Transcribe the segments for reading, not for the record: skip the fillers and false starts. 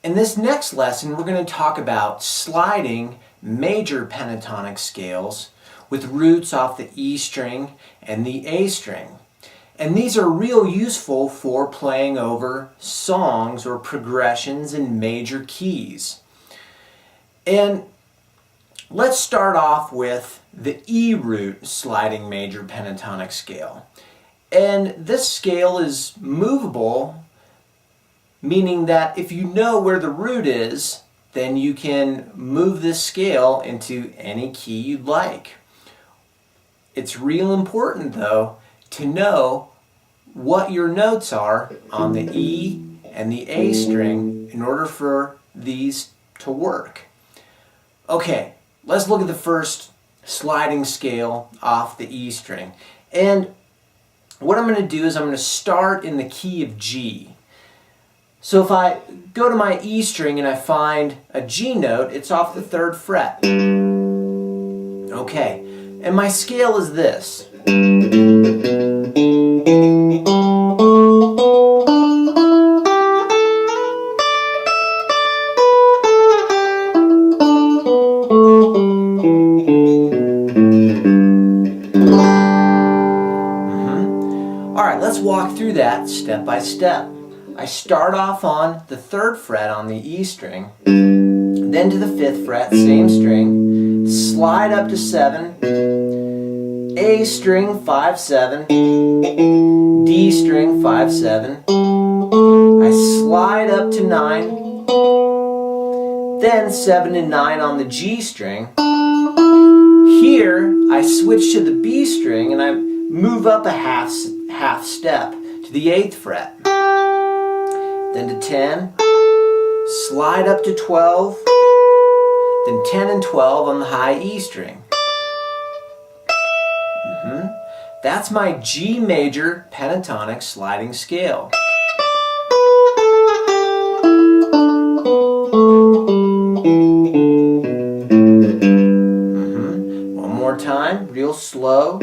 In this next lesson, we're going to talk about sliding major pentatonic scales with roots off the E string and the A string. And these are real useful for playing over songs or progressions in major keys. And let's start off with the E root sliding major pentatonic scale. And this scale is movable, meaning that if you know where the root is, then you can move this scale into any key you'd like. It's real important, though, to know what your notes are on the E and the A string in order for these to work. Okay, let's look at the first sliding scale off the E string. And what I'm going to do is I'm going to start in the key of G. So if I go to my E string and I find a G note, it's off the 3rd fret. Okay, and my scale is this. Alright, let's walk through that step by step. I start off on the 3rd fret on the E string, then to the 5th fret, same string, slide up to 7, A string 5 7, D string 5 7, I slide up to 9, then 7 and 9 on the G string. Here I switch to the B string and I move up a half step to the 8th fret. Then to 10, slide up to 12, then 10 and 12 on the high E string. That's my G major pentatonic sliding scale. One more time, real slow.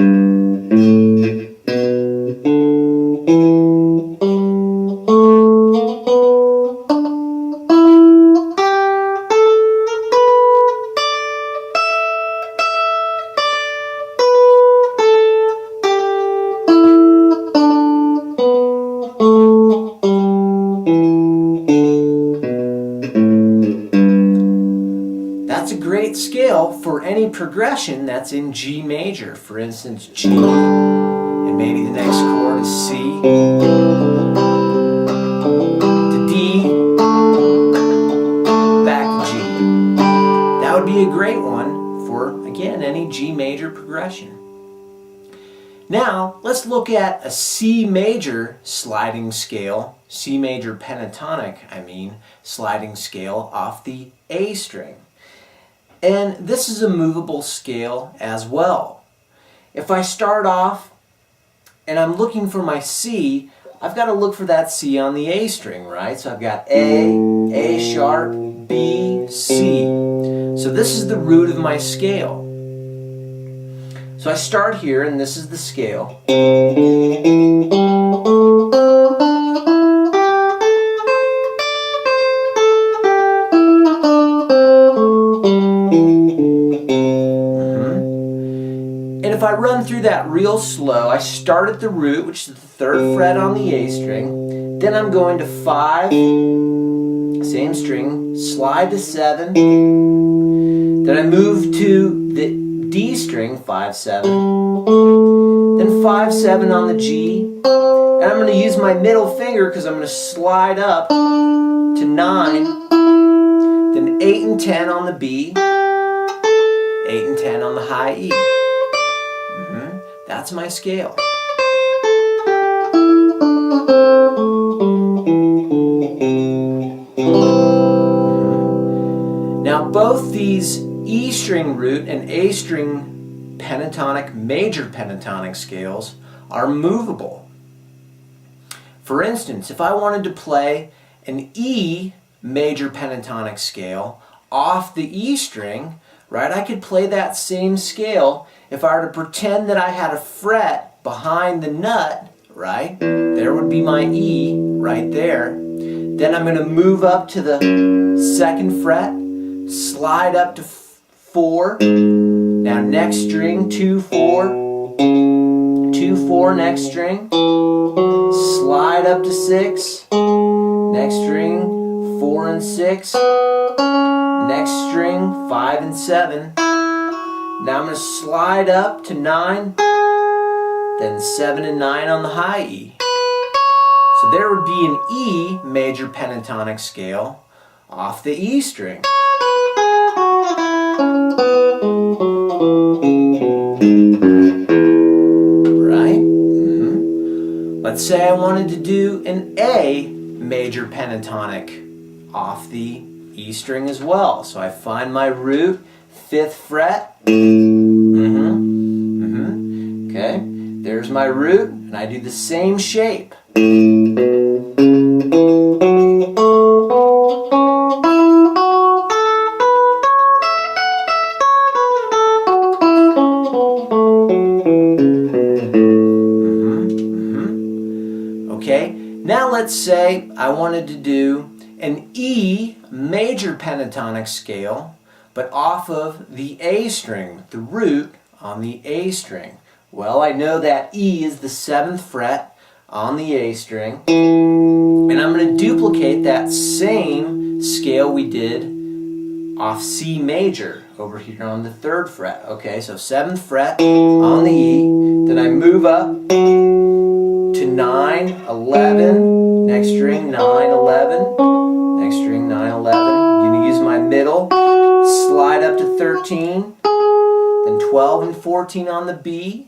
That's a great scale for any progression that's in G major. For instance, G, and maybe the next chord is C, to D, back to G. That would be a great one for, again, any G major progression. Now, let's look at a C major sliding scale, C major pentatonic, sliding scale off the A string. And this is a movable scale as well. If I start off and I'm looking for my C, I've got to look for that C on the A string, right? So I've got A sharp, B, C. So this is the root of my scale. So I start here, and this is the scale. And if I run through that real slow, I start at the root, which is the 3rd fret on the A string. Then I'm going to 5, same string, slide to 7. Then I move to the D string, 5 7. Then 5 7 on the G. And I'm going to use my middle finger because I'm going to slide up to 9. Then 8 and 10 on the B. 8 and 10 on the high E. That's my scale. Now both these E string root and A string pentatonic major pentatonic scales are movable. For instance, if I wanted to play an E major pentatonic scale off the E string, right, I could play that same scale if I were to pretend that I had a fret behind the nut, right? There would be my E right there. Then I'm going to move up to the 2nd fret, slide up to 4. Now next string, 2, 4, 2, 4, next string, slide up to 6, next string, 4 and 6, next string, 5 and 7. Now I'm going to slide up to 9, then 7 and 9 on the high E. So there would be an E major pentatonic scale off the E string. Right? Let's say I wanted to do an A major pentatonic off the E string as well. So I find my root, 5th fret. Okay, there's my root, and I do the same shape. Okay, now let's say I wanted to do an E major pentatonic scale, but off of the A string, the root on the A string. Well, I know that E is the 7th fret on the A string, and I'm going to duplicate that same scale we did off C major over here on the 3rd fret. Okay, so 7th fret on the E, then I move up to 9, 11, next string, 9, 11, next string, 9, 11. I'm going to use my middle, slide up to 13, then 12 and 14 on the B,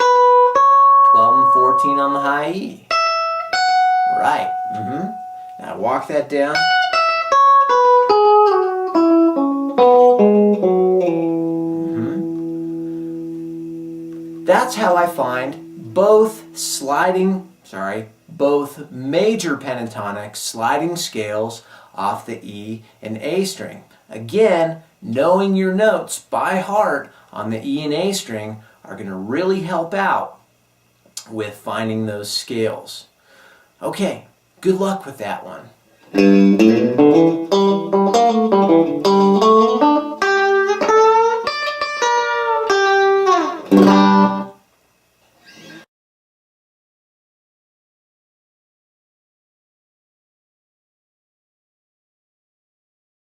12 and 14 on the high E. Right. Now walk that down. That's how I find both major pentatonic sliding scales off the E and A string. Again, knowing your notes by heart on the E and A string are going to really help out with finding those scales. Okay, good luck with that one.